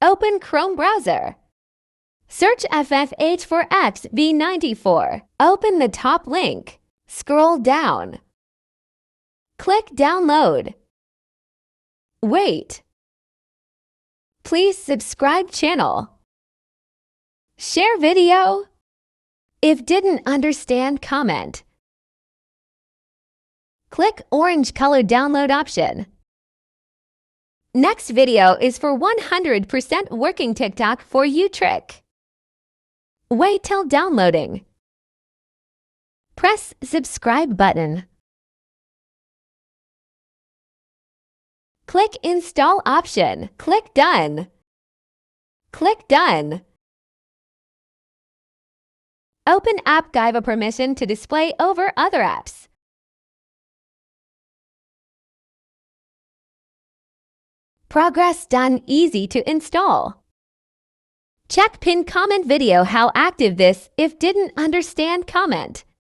Open Chrome browser. Search FFH for XV94. Open the top link. Scroll down. Click Download. Wait. Please subscribe channel. Share video. If didn't understand, comment. Click orange color download option. Next video is for 100% working TikTok for you trick. Wait till downloading. Press subscribe button. Click install option. Click done. Click done. Open app give permission to display over other apps. Progress done, easy to install. Check pin comment video how active this if didn't understand comment.